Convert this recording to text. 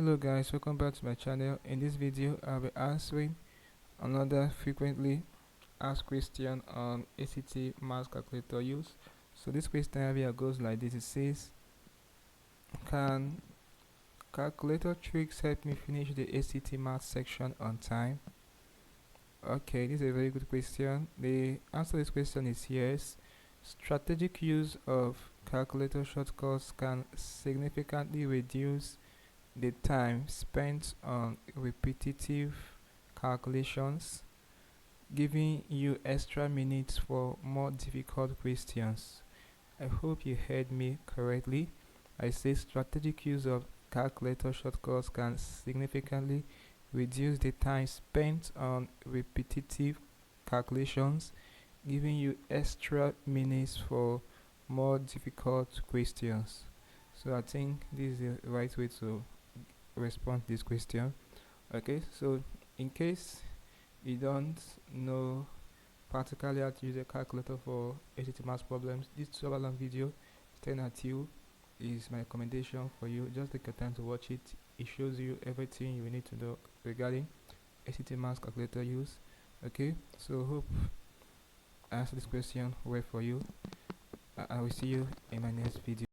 Hello guys, welcome back to my channel. In this video I'll be answering another frequently asked question on ACT math calculator use. So this question here goes like this. It says, can calculator tricks help me finish the ACT math section on time? Okay, this is a very good question. The answer to this question is yes. Strategic use of calculator shortcuts can significantly reduce the time spent on repetitive calculations, giving you extra minutes for more difficult questions. I hope you heard me correctly. I say strategic use of calculator shortcuts can significantly reduce the time spent on repetitive calculations, giving you extra minutes for more difficult questions. So I think this is the right way to respond to this question. Okay, so in case you don't know practically how to use a calculator for ACT math problems, this 2-hour-long video 10 at you is my recommendation for you. Just take your time to watch it. It shows you everything you need to know regarding ACT math calculator use. Okay, so hope I answered this question well for you. I will see you in my next video.